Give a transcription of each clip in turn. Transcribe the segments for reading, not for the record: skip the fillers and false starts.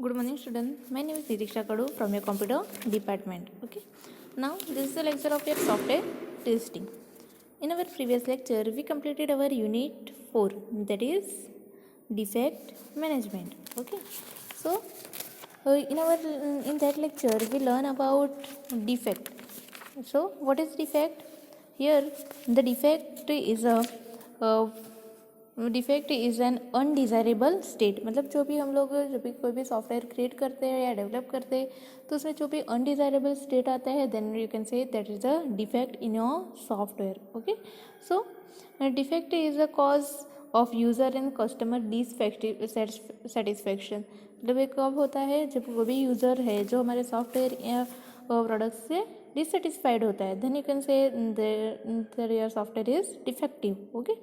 Good morning, students. My name is Diriksha Kadu from your computer department. Okay. Now, this is the lecture of your software testing. In our previous lecture, we completed our unit 4, that is defect management. Okay. So, in that lecture, we learn about defect. So, what is defect? Here, the defect is an undesirable state. मतलब जो भी हम लोग जब भी कोई भी software create करते हैं या डेवलप करते हैं तो उसमें जो भी अनडिज़ायरेबल स्टेट आता है then you can say that is a defect in your software. Okay. So defect is a cause of user and customer dissatisfaction. मतलब एक कब होता है जब वो भी यूज़र है जो हमारे सॉफ्टवेयर या प्रोडक्ट से डिससेटिस्फाइड होता है then you can say that your software is defective. Okay.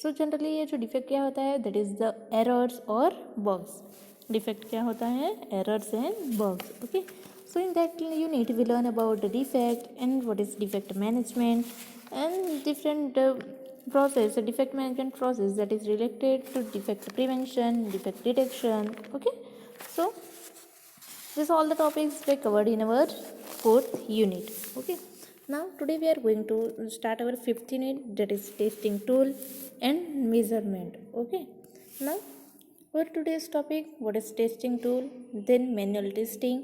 So generally ये जो डिफेक्ट क्या होता है दैट इज़ द एरर्स और बग्स. डिफेक्ट क्या होता है? Errors and bugs. Okay. So in that unit we learn about the defect and what is defect management and different process, a defect management process that is related to defect prevention, defect detection. Okay. So this all the topics were covered in our 4th unit. Okay. Now today we are going to start our 5th unit, that is testing tool and measurement. Okay. Now for today's topic, what is testing tool, then manual testing,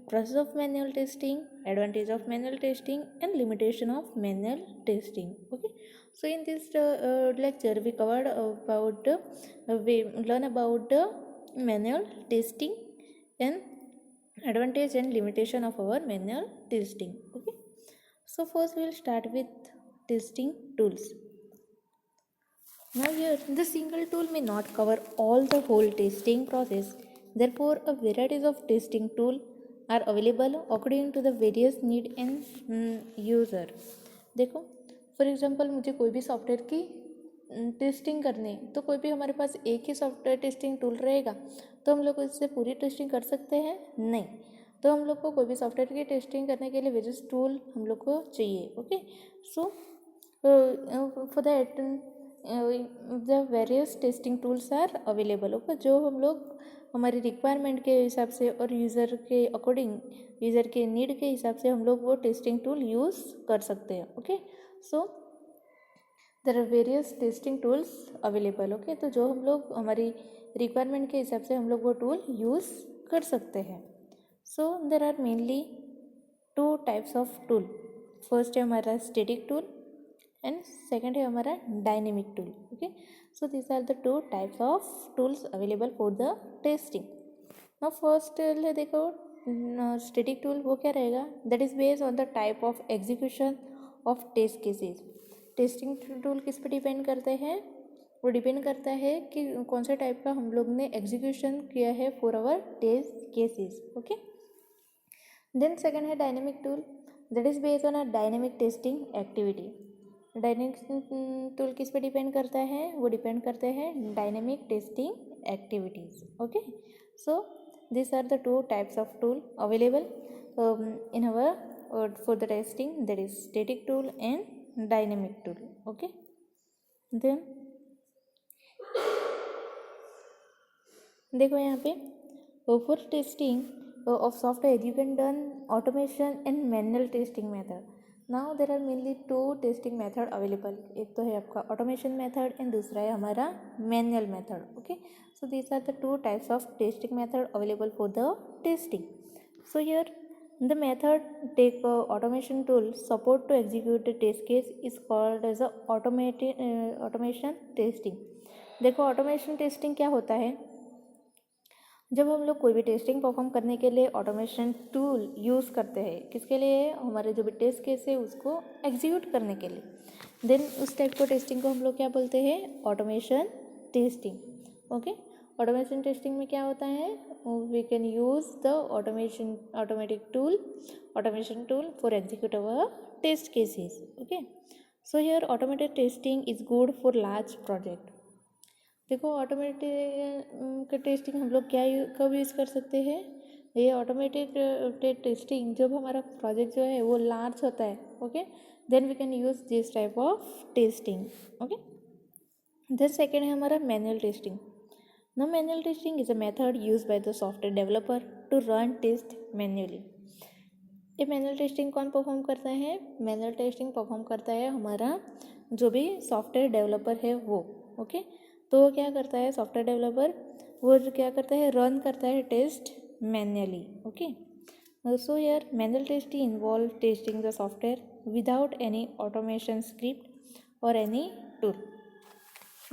process of manual testing, advantage of manual testing and limitation of manual testing. Okay. So in this lecture we covered about we learn about the manual testing and advantage and limitation of our manual testing. Okay. So first we will start with testing tools. Now here the single tool may not cover all the whole testing process. Therefore a varieties of testing tool are available according to the various need and user. देखो for example मुझे कोई भी software की testing करनी है तो कोई भी हमारे पास एक ही सॉफ्टवेयर टेस्टिंग टूल रहेगा तो हम लोग इससे पूरी टेस्टिंग कर सकते हैं? नहीं. तो हम लोग को कोई भी सॉफ्टवेयर की टेस्टिंग करने के लिए वेरियस टूल हम लोग को चाहिए. Okay. So for that the various testing tools are available. Okay. जो हम लोग हमारी रिक्वायरमेंट के हिसाब से और यूज़र के अकॉर्डिंग यूज़र के नीड के हिसाब से हम लोग वो टेस्टिंग टूल यूज़ कर सकते हैं. Okay. So there are various testing tools available. Okay. तो जो हम लोग हमारी रिक्वायरमेंट के हिसाब से हम लोग वो टूल यूज़ कर सकते हैं. So there are mainly 2 types of tool. First है हमारा स्टैटिक टूल एंड सेकेंड है हमारा dynamic tool. Okay. So this are the 2 types of tools available for the testing. Now first देखो स्टैटिक टूल वो क्या रहेगा? That is based on the type of execution of test cases. Testing tool किस पे depend करते हैं? वो depend करता है कि कौन से टाइप का हम लोग ने एग्जीक्यूशन किया है for our test cases. Okay. Then second है dynamic tool. That is based on a dynamic testing activity. Dynamic tool किस पे डिपेंड करता है? वो डिपेंड करते हैं dynamic testing activities. Okay. So these are the 2 types of tool available in our for the testing, that is static tool and dynamic tool. Okay. then देखो यहाँ पे for testing of software you can done automation and manual testing method. now there are mainly 2 testing method available. एक तो है आपका automation method and दूसरा है हमारा manual method. Okay. So these are the 2 types of testing method available for the testing. So here the method take automation tool support to execute the test case is called as a automation testing. देखो automation testing क्या होता है? जब हम लोग कोई भी testing perform करने के लिए ऑटोमेशन टूल यूज़ करते हैं. किसके लिए? हमारे जो भी टेस्ट केस है उसको एग्जीक्यूट करने के लिए. देन उस टाइप को टेस्टिंग को हम लोग क्या बोलते हैं? Automation testing. Okay. Automation testing में क्या होता है? We can use the automation tool for execute our test cases. Okay. So here automated testing is good for large project. देखो ऑटोमेटेड टेस्टिंग हम लोग क्या कब यूज़ कर सकते हैं? ये ऑटोमेटेड टेस्टिंग जब हमारा प्रोजेक्ट जो है वो लार्ज होता है. Okay. Then we can use this type of testing. Okay. Then second है हमारा manual testing. Now, manual testing is a method used by the software developer to run test manually. ये manual testing कौन perform करता है? Manual testing perform करता है हमारा जो भी सॉफ्टवेयर डेवलपर है वो. ओके, तो वो क्या करता है सॉफ्टवेयर डेवलपर? वो क्या करता है? रन करता है test manually. Okay, so here manual testing involve testing the software without any automation script और एनी टूल.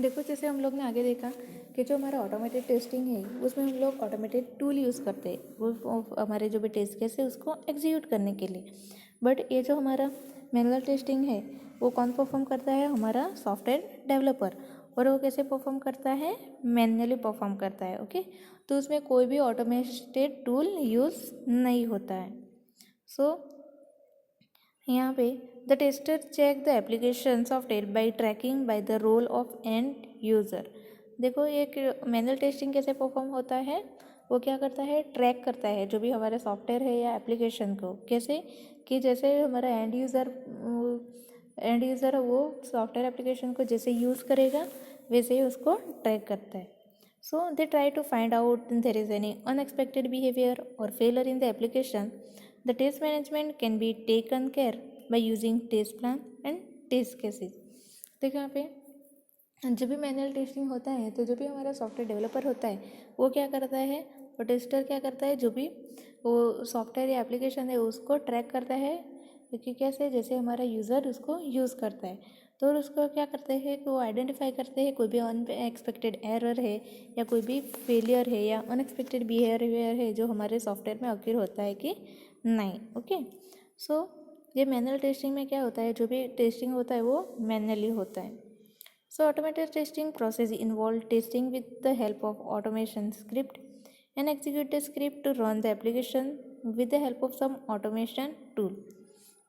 देखो, जैसे हम लोग ने आगे देखा कि जो हमारा ऑटोमेटेड टेस्टिंग है उसमें हम लोग ऑटोमेटेड टूल यूज़ करते हैं वो हमारे जो भी टेस्ट केस है उसको एग्जीक्यूट करने के लिए. बट ये जो हमारा मैनुअल टेस्टिंग है वो कौन परफॉर्म करता है? हमारा सॉफ्टवेयर डेवलपर. और वो कैसे परफॉर्म करता है? मैन्युअली परफॉर्म करता है. ओके, तो उसमें कोई भी ऑटोमेटेड टूल यूज़ नहीं होता है. सो यहाँ पे the tester check the application software by tracking by the role of end user. देखो, एक मैनुअल टेस्टिंग कैसे परफॉर्म होता है? वो क्या करता है? ट्रैक करता है जो भी हमारा सॉफ्टवेयर है या एप्लीकेशन को. कैसे? कि जैसे हमारा एंड यूज़र वो सॉफ्टवेयर एप्लीकेशन को जैसे यूज़ करेगा वैसे ही उसको ट्रैक करता है. So they try to find out there is any unexpected behaviour और failure in the application. The test management can be taken care by using test plan and test cases. देखो यहाँ पे जब भी मैनुअल टेस्टिंग होता है तो जो भी हमारा सॉफ्टवेयर डेवलपर होता है वो क्या करता है? वो टेस्टर क्या करता है? जो भी वो सॉफ्टवेयर या एप्लीकेशन है उसको ट्रैक करता है. क्योंकि कैसे? जैसे हमारा यूज़र उसको यूज़ करता है तो उसको क्या करते हैं कि वो आइडेंटिफाई करते हैं कोई भी अनएक्सपेक्टेड एरर है या कोई भी फेलियर है या अनएक्सपेक्टेड बिहेवियर है जो हमारे सॉफ्टवेयर में अक्यूर होता है कि नहीं. ओके, सो ये मैनुअल टेस्टिंग में क्या होता है? जो भी टेस्टिंग होता है वो मैनुअली होता है. So automated testing process involve testing with the help of automation script and execute script to run the application with the help of some automation tool.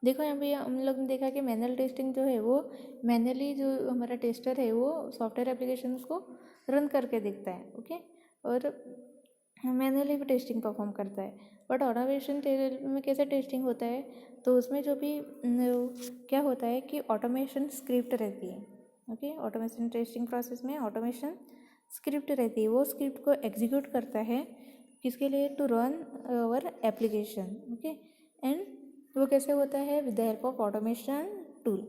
देखो, यहाँ पे हम लोग ने देखा कि मैनुअल टेस्टिंग जो है वो मैनुअली जो हमारा टेस्टर है वो सॉफ्टवेयर एप्लीकेशन को रन करके देखता है. ओके, और मैनुअली भी टेस्टिंग परफॉर्म करता है. बट ऑटोमेशन में कैसे टेस्टिंग होता है? तो उसमें जो भी क्या होता है कि ऑटोमेशन स्क्रिप्ट रहती है. ओके, ऑटोमेशन टेस्टिंग प्रोसेस में ऑटोमेशन स्क्रिप्ट रहती है. वो स्क्रिप्ट को एग्जीक्यूट करता है किसके लिए? To run our application. Okay, and वो कैसे होता है? With the help of automation tool.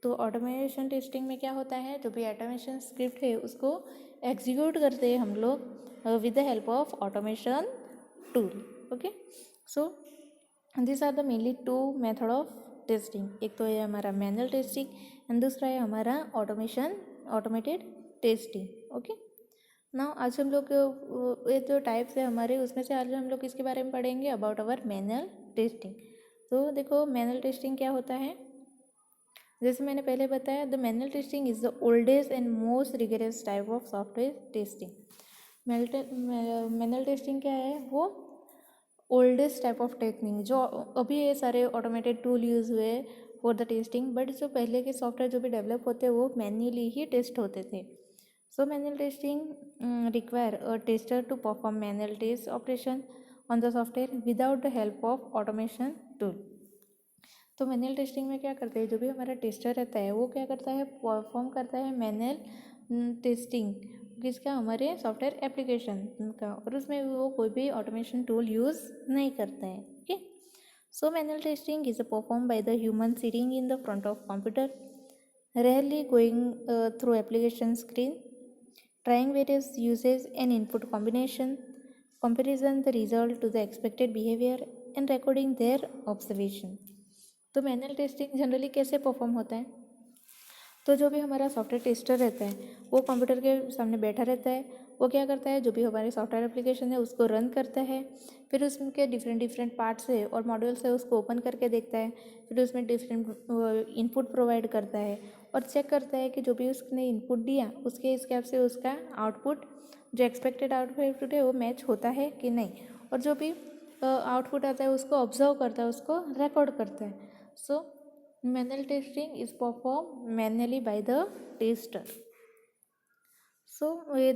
तो ऑटोमेशन टेस्टिंग में क्या होता है? जो भी ऑटोमेशन स्क्रिप्ट है उसको एग्जीक्यूट करते हैं हम लोग with the help of automation tool. Okay, so this are the mainly two method of testing. एक तो है हमारा मैनुअल टेस्टिंग एंड दूसरा है हमारा ऑटोमेटेड टेस्टिंग. ओके, नाउ आज हम लोग ये जो टाइप्स है हमारे उसमें से आज हम लोग किसके बारे में पढ़ेंगे? About our manual testing. तो देखो, मैनुअल टेस्टिंग क्या होता है? जैसे मैंने पहले बताया, the manual testing is the oldest and most rigorous type of software testing. Manual testing क्या है? वो ओल्डेस्ट टाइप ऑफ टेक्निक जो अभी ये सारे ऑटोमेटेड टूल यूज़ हुए फॉर द टेस्टिंग. बट जो पहले के सॉफ्टवेयर जो भी डेवलप होते वो मैन्युअली ही टेस्ट होते थे. So manual testing require a tester to perform manual test operation on the software without the help of automation tool. तो मैनुअल टेस्टिंग में क्या करते हैं? जो भी हमारा टेस्टर रहता है वो क्या करता है? परफॉर्म करता है मैनुअल टेस्टिंग किसका? हमारे सॉफ्टवेयर एप्लीकेशन का. और उसमें वो कोई भी ऑटोमेशन टूल यूज़ नहीं करता है. Okay, so manual testing is perform by the human sitting in the front of computer, rarely going through application screen, trying various uses and input comparison the result to the expected behavior and recording their observation. तो manual testing generally कैसे perform होता है? तो जो भी हमारा software tester रहता है वो कंप्यूटर के सामने बैठा रहता है. वो क्या करता है? जो भी हमारे सॉफ्टवेयर एप्लीकेशन है उसको रन करता है. फिर उसके डिफरेंट पार्ट्स है और मॉड्यूल्स है उसको ओपन करके देखता है. फिर उसमें डिफरेंट इनपुट प्रोवाइड करता है और चेक करता है कि जो भी उसने इनपुट दिया उसके हिसाब से उसका आउटपुट जो एक्सपेक्टेड आउटपुट है वो मैच होता है कि नहीं. और जो भी आउटपुट आता है उसको ऑब्जर्व करता है, उसको रिकॉर्ड करता है. सो manual testing is performed manually by the tester. So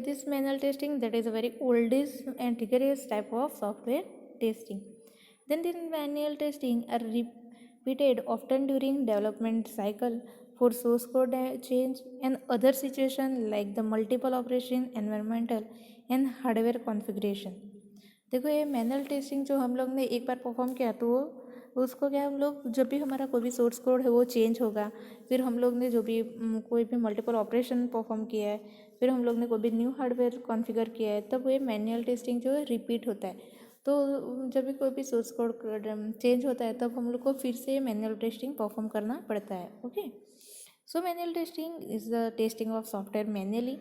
this manual testing, that is a very oldest and rigorous type of software testing. Then the manual testing are repeated often during development cycle for source code change and other situation like the multiple operation, environmental and hardware configuration. देखो ये manual testing जो हम लोग ने एक बार perform किया तो उसको क्या हम लोग जब भी हमारा कोई भी सोर्स कोड है वो चेंज होगा, फिर हम लोग ने जो भी कोई भी मल्टीपल ऑपरेशन परफॉर्म किया है, फिर हम लोग ने कोई भी न्यू हार्डवेयर कॉन्फ़िगर किया है, तब ये मैनुअल टेस्टिंग जो है रिपीट होता है. तो जब भी कोई भी सोर्स कोड चेंज होता है तब हम लोग को फिर से मैनुअल टेस्टिंग परफॉर्म करना पड़ता है. Okay, so manual testing is the testing of software manually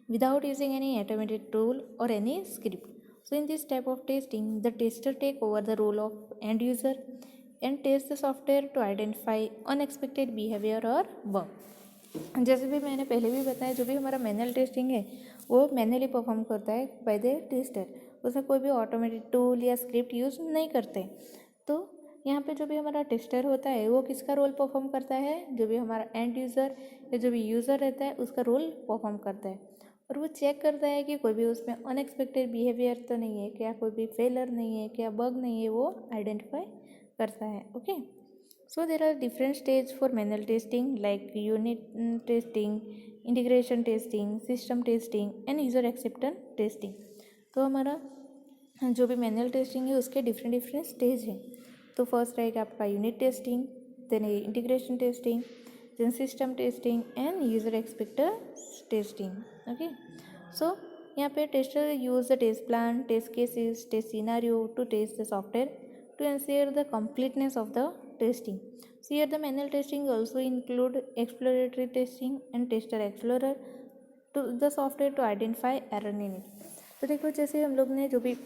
without using any automated tool or any script. So in this type of testing, the tester take over the role of end user and test the software to identify unexpected behavior or bug. जैसे भी मैंने पहले भी बताया, जो भी हमारा manual testing है वो मैनुअली परफॉर्म करता है बाय द टेस्टर. उसमें कोई भी ऑटोमेटेड टूल या स्क्रिप्ट यूज़ नहीं करते. तो यहाँ पे जो भी हमारा टेस्टर होता है वो किसका रोल परफॉर्म करता है, जो भी हमारा एंड यूज़र या जो भी यूज़र रहता है उसका रोल परफॉर्म करता है. और वो चेक करता है कि कोई भी उसमें अनएक्सपेक्टेड बिहेवियर तो नहीं है क्या, कोई भी फेलर नहीं है क्या, बग नहीं है, वो आइडेंटिफाई करता है. Okay, so there are different stage for manual testing like unit testing, integration testing, system testing and user acceptance testing. तो हमारा जो भी मैनुअल टेस्टिंग है उसके डिफरेंट स्टेज हैं. तो फर्स्ट रहेगा आपका unit testing, then integration testing, then system testing and user acceptance testing. Okay, so यहाँ पे tester use the test plan, test cases, test scenario to test the software to ensure the completeness of the testing. So here the manual testing also include exploratory testing and tester explorer to the software to identify error in it. तो देखो जैसे हम लोग ने जो भी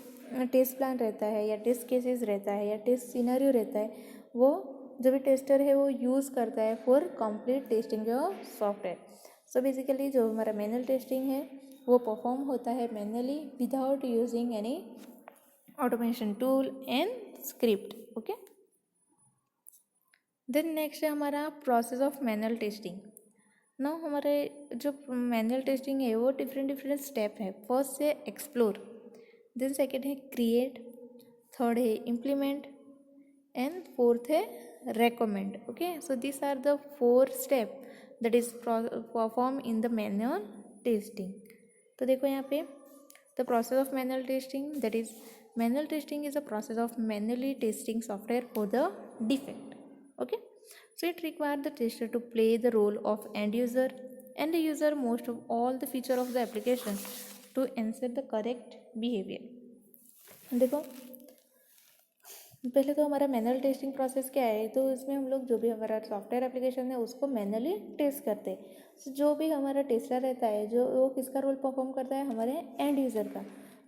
test plan रहता है या टेस्ट केसेस रहता है या टेस्ट सिनेरियो रहता है, वो जो भी टेस्टर है वो यूज़ करता है for complete testing of software. So basically जो हमारा मैनुअल टेस्टिंग है वो परफॉर्म होता है manually without using any automation tool and script. Okay, then next है हमारा प्रोसेस ऑफ मैनुअल टेस्टिंग. ना हमारे जो मैनुअल टेस्टिंग है वो डिफरेंट स्टेप है. फर्स्ट है एक्सप्लोर, देन सेकेंड है क्रिएट, थर्ड है इम्प्लीमेंट एंड फोर्थ है recommend. Okay, so these are the 4 step that is performed in the manual testing. तो देखो यहाँ पे the process of manual testing, that is manual testing is a process of manually testing software for the defect. Okay, so it requires the tester to play the role of end user and the user most of all the feature of the application to ensure the correct behavior. देखो पहले तो हमारा manual testing process क्या है, तो इसमें हम लोग जो भी हमारा सॉफ्टवेयर एप्लीकेशन है उसको मैनुअली टेस्ट करते हैं. तो जो भी हमारा टेस्टर रहता है जो वो किसका रोल परफॉर्म करता है, हमारे एंड यूज़र का.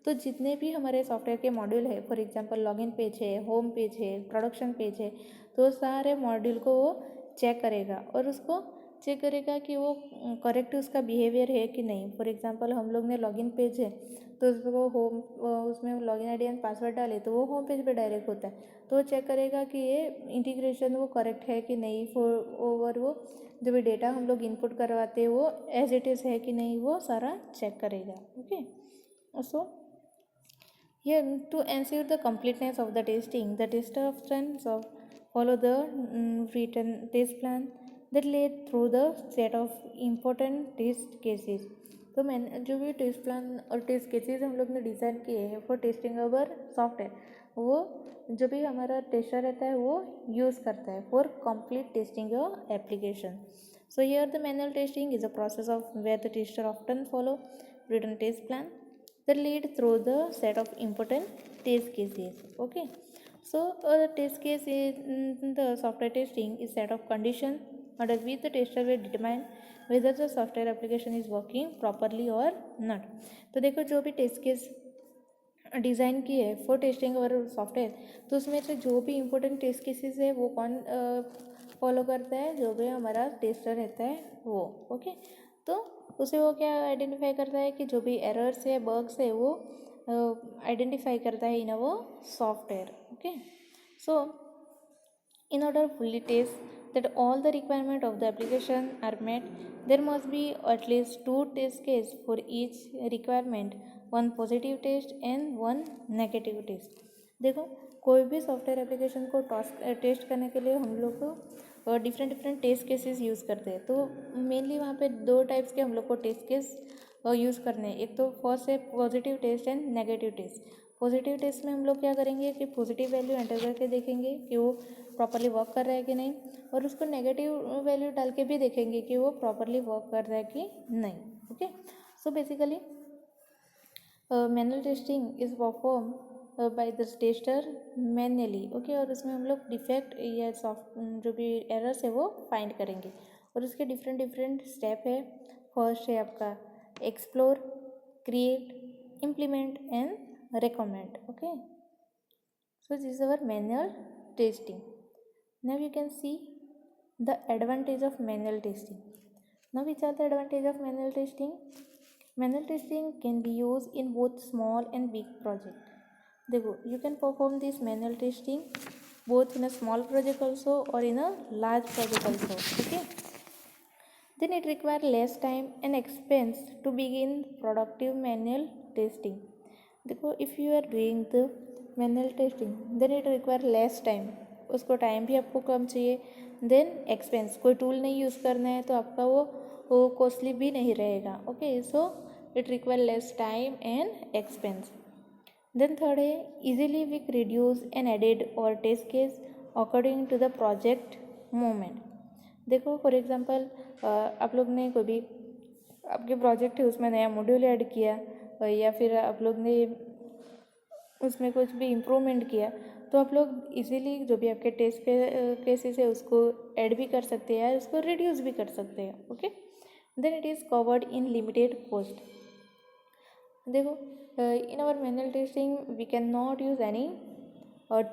तो जितने भी हमारे सॉफ्टवेयर के मॉड्यूल है, फॉर एग्जांपल लॉगिन पेज है, होम पेज है, प्रोडक्शन पेज है, तो सारे मॉड्यूल को वो चेक करेगा और उसको चेक करेगा कि वो करेक्ट उसका बिहेवियर है कि नहीं. फॉर एग्जांपल हम लोग ने लॉगिन पेज है तो उसको होम उसमें लॉगिन आईडी एंड पासवर्ड डाले तो वो होम पेज पे डायरेक्ट होता है. तो वो चेक करेगा कि ये इंटीग्रेशन वो करेक्ट है कि नहीं, फॉर ओवर वो जो भी डेटा हम लोग इनपुट करवाते हैं वो एज इट इज़ है कि नहीं, वो सारा चेक करेगा. Okay, so here to ensure the completeness of the testing, the tester often follow the written test plan that led through the set of important test cases. तो मैंने जो भी टेस्ट प्लान और टेस्ट केसेस हम लोग ने design किए हैं फॉर टेस्टिंग अवर सॉफ्टवेयर, वो जो भी हमारा टेस्टर रहता है वो यूज़ करता है for complete testing your application. So here the manual testing is a process of where the tester often follow written test plan that lead through the set of important test cases. Okay, so a test case in the software testing is set of conditions under which the tester will determine whether the software application is working properly or not. तो देखो जो भी test case design की है for testing और software, तो उसमें से जो भी इम्पोर्टेंट टेस्ट केसेस है वो कौन फॉलो करता है, जो भी हमारा टेस्टर रहता है वो. ओके, तो उसे वो क्या आइडेंटिफाई करता है कि जो भी एरर्स है, बग्स है, वो आइडेंटिफाई करता है इन वो software. Okay, so in order fully test that all the requirement of the application are met, there must be at least 2 test case for each requirement, one positive test and one negative test. देखो कोई भी software application को test करने के लिए हम लोग को different different test cases use करते हैं। तो मेनली वहाँ पे दो टाइप्स के हम लोग को टेस्ट केस यूज़ करने हैं। एक तो फर्स्ट है positive test and negative test. Positive test में हम लोग क्या करेंगे कि पॉजिटिव वैल्यू एंटर करके देखेंगे कि वो प्रॉपरली वर्क कर रहा है कि नहीं, और उसको नेगेटिव वैल्यू डाल के भी देखेंगे कि वो प्रॉपरली वर्क कर रहा है कि नहीं। Okay, so basically manual testing is perform by the tester manually. Okay, और उसमें हम लोग डिफेक्ट या सॉफ्ट जो भी एरर्स है वो फाइंड करेंगे, और उसके डिफरेंट डिफरेंट स्टेप है। फर्स्ट है आपका explore, create, implement and recommend. Okay, so this is our manual testing. Now you can see the advantage of manual testing. Now which are the advantage of manual testing? Manual testing can be used in both small and big project. देखो, you can perform this manual testing both in a small project also or in a large project also. Okay, then it requires less time and expense to begin productive manual testing. देखो, if you are doing the manual testing then it require less time, उसको time भी आपको कम चाहिए। Then expense, कोई tool नहीं use करना है तो आपका वो कॉस्टली भी नहीं रहेगा। Okay, so it require less time and expense. Then third है easily we reduce and edit और test case according to the project moment. देखो, फॉर एग्जांपल आप लोग ने कोई भी आपके प्रोजेक्ट है उसमें नया मॉड्यूल ऐड किया, या फिर आप लोग ने उसमें कुछ भी इम्प्रूवमेंट किया, तो आप लोग इजीली जो भी आपके टेस्ट केसेस है उसको ऐड भी कर सकते हैं या उसको रिड्यूस भी कर सकते हैं। Okay, then it is covered in limited cost. देखो, in our manual testing we can not use any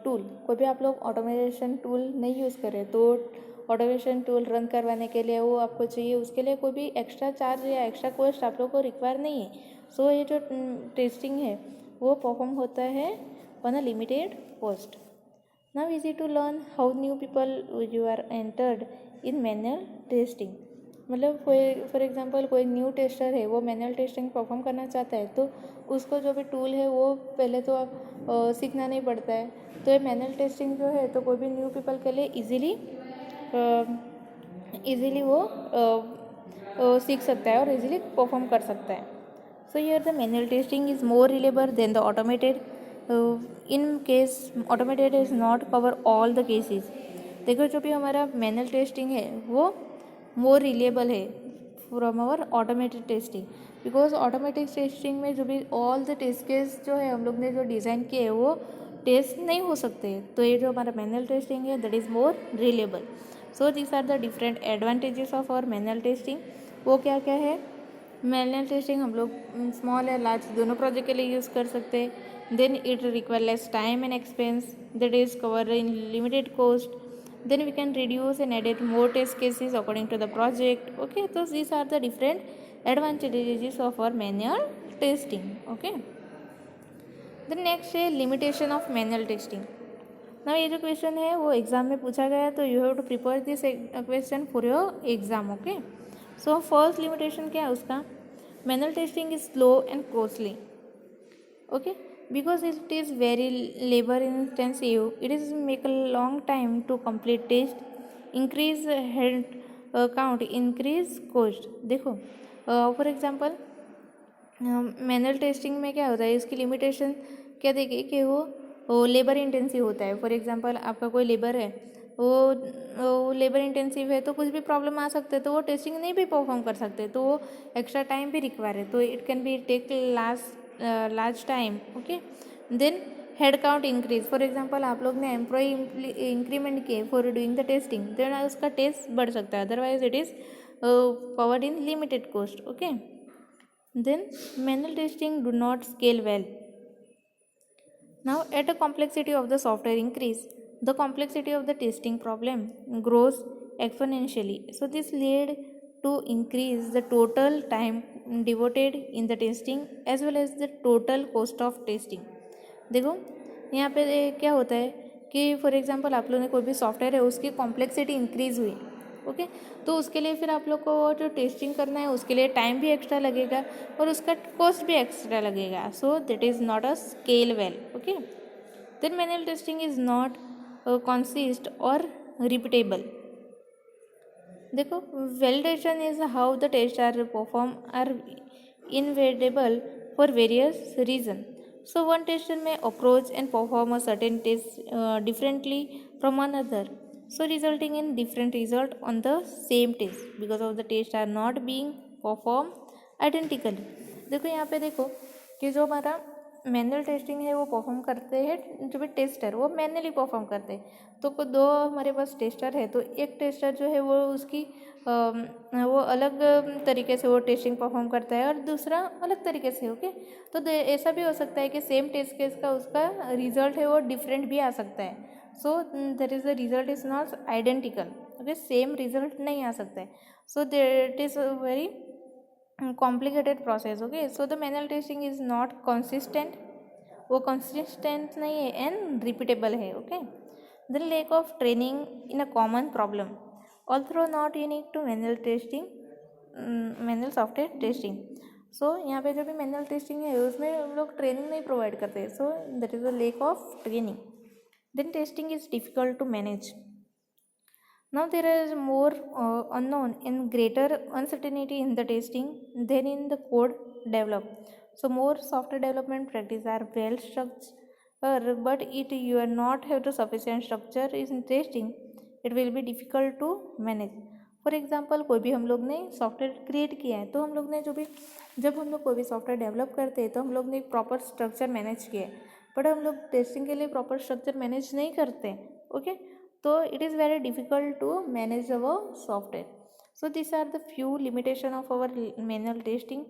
tool. कोई भी आप लोग ऑटोमेशन टूल नहीं यूज़ करें तो ऑटोमेशन टूल रन करवाने के लिए वो आपको चाहिए, उसके लिए कोई भी एक्स्ट्रा चार्ज या एक्स्ट्रा कॉस्ट आप लोग को रिक्वायर नहीं है। सो ये जो टेस्टिंग है वो परफॉर्म होता है on a limited cost. Now easy to learn how new people you are entered in manual testing. मतलब कोई फॉर एग्जांपल कोई न्यू टेस्टर है, वो मैनुअल टेस्टिंग परफॉर्म करना चाहता है, तो उसको जो भी टूल है वो पहले तो सीखना नहीं पड़ता है। तो ये मैनुअल टेस्टिंग जो है तो कोई भी न्यू पीपल के लिए इजीली वो सीख सकता है और इजीली परफॉर्म कर सकता है। So here the manual testing is more reliable than the automated. In case automated is not cover all the cases. देखो, जो भी हमारा मैनुअल टेस्टिंग है वो मोर रिलेबल है from our automated testing, because automatic testing में जो भी ऑल द टेस्ट केस जो है हम लोग ने जो डिज़ाइन किए हैं वो टेस्ट नहीं हो सकते। तो ये जो हमारा मैनुअल टेस्टिंग है that is more reliable. So this are the different advantages of our manual testing. वो क्या क्या है? मैनुअल टेस्टिंग हम लोग स्मॉल या लार्ज दोनों प्रोजेक्ट के लिए यूज़ कर सकते हैं। Then it require less time and expense, that is cover in limited cost. Then we can reduce and edit more test cases according to the project. Okay, so these are the different advantages of our manual testing. Okay, the next है limitation of manual testing. Now ये जो question है वो exam में पूछा गया है, तो you have to prepare this question for your exam. Okay, so first limitation क्या है उसका? Manual testing is slow and costly. Okay, because it is very labor intensive, it is make a long time to complete test, increase head count, increase cost. देखो, for example manual testing में क्या होता है, इसकी limitation क्या देखिए कि वो लेबर इंटेंसिव होता है। फॉर एग्जांपल आपका कोई लेबर है, वो लेबर इंटेंसिव है, तो कुछ भी प्रॉब्लम आ सकते हैं, तो वो टेस्टिंग नहीं भी परफॉर्म कर सकते, तो वो एक्स्ट्रा टाइम भी रिक्वायर है, तो it can be take large time. Okay, then head count increase. For example आप लोग ने एम्प्लॉय इंक्रीमेंट किए for doing the testing, then उसका टेस्ट बढ़ सकता है, otherwise it is covered in limited cost. Okay, then manual testing do not scale well. Now at a complexity of the software increase, the complexity of the testing problem grows exponentially, so this lead to increase the total time devoted in the testing as well as the total cost of testing. देखो, यहाँ पे क्या होता है कि for example आप लोगों ने कोई भी सॉफ्टवेयर है उसकी कॉम्प्लेक्सिटी इंक्रीज हुई। ओके, तो उसके लिए फिर आप लोग को जो टेस्टिंग करना है उसके लिए टाइम भी एक्स्ट्रा लगेगा और उसका कॉस्ट भी एक्स्ट्रा लगेगा, so that is not a scale well. Okay, then manual testing is not consist और रिपीटेबल। देखो, validation is how the tests are performed are inevitable for various reasons. So one tester may approach and perform a certain test differently from another, so resulting in different result on the same test because of the test are not being performed identically. देखो यहाँ पे देखो कि जो हमारा manual testing है वो perform करते हैं, जो भी टेस्टर वो मैनुअली परफॉर्म करते हैं। तो दो हमारे पास टेस्टर है, तो एक टेस्टर जो है वो उसकी वो अलग तरीके से वो टेस्टिंग परफॉर्म करता है और दूसरा अलग तरीके से। ओके, तो ऐसा भी हो सकता है कि सेम टेस्ट केस का उसका रिजल्ट है वो डिफरेंट भी आ सकता है। So that is the result is not identical. Okay, same result नहीं आ सकता है। So that is a very complicated process. Okay, so the manual testing is not consistent, वो कंसिस्टेंट नहीं है एंड रिपीटेबल है। Okay, the lack of training in a common problem although not unique to manual testing, manual software testing. So यहाँ पे जो भी manual testing है उसमें हम लोग ट्रेनिंग नहीं प्रोवाइड करते, so that is the lack of training. Then testing is difficult to manage. Now there is more unknown and greater uncertainty in the testing than in the code developed. So more software development practice are well structured, but it you are not have the sufficient structure in testing, it will be difficult to manage. For example कोई भी हम लोग ने software create किया है, तो हम लोग ने जो भी जब हम लोग कोई भी सॉफ्टवेयर डेवलप करते हैं तो हम लोग ने एक प्रॉपर स्ट्रक्चर मैनेज किया है, बट हम लोग टेस्टिंग के लिए प्रॉपर स्ट्रक्चर मैनेज नहीं करते। ओके, तो it is very difficult to manage our software. So this are the few limitation of our manual testing.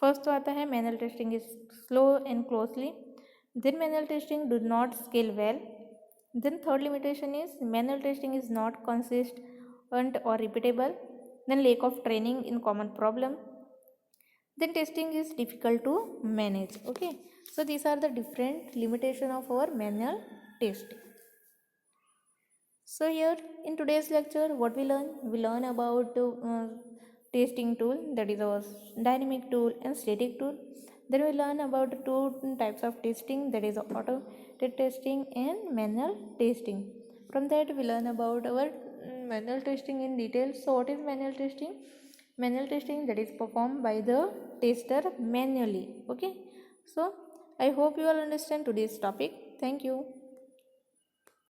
First तो आता है manual testing is slow and closely, then manual testing do not scale well, then third limitation is manual testing is not consistent or repeatable, then lack of training in common problem, then testing is difficult to manage. Okay, so these are the different limitation of our manual testing. So here in today's lecture what we learn about testing tool, that is our dynamic tool and static tool. Then we learn about two types of testing, that is automated testing and manual testing. From that we learn about our manual testing in detail. So what is manual testing? Manual testing that is performed by the tester manually. Okay, so I hope you all understand today's topic. Thank you.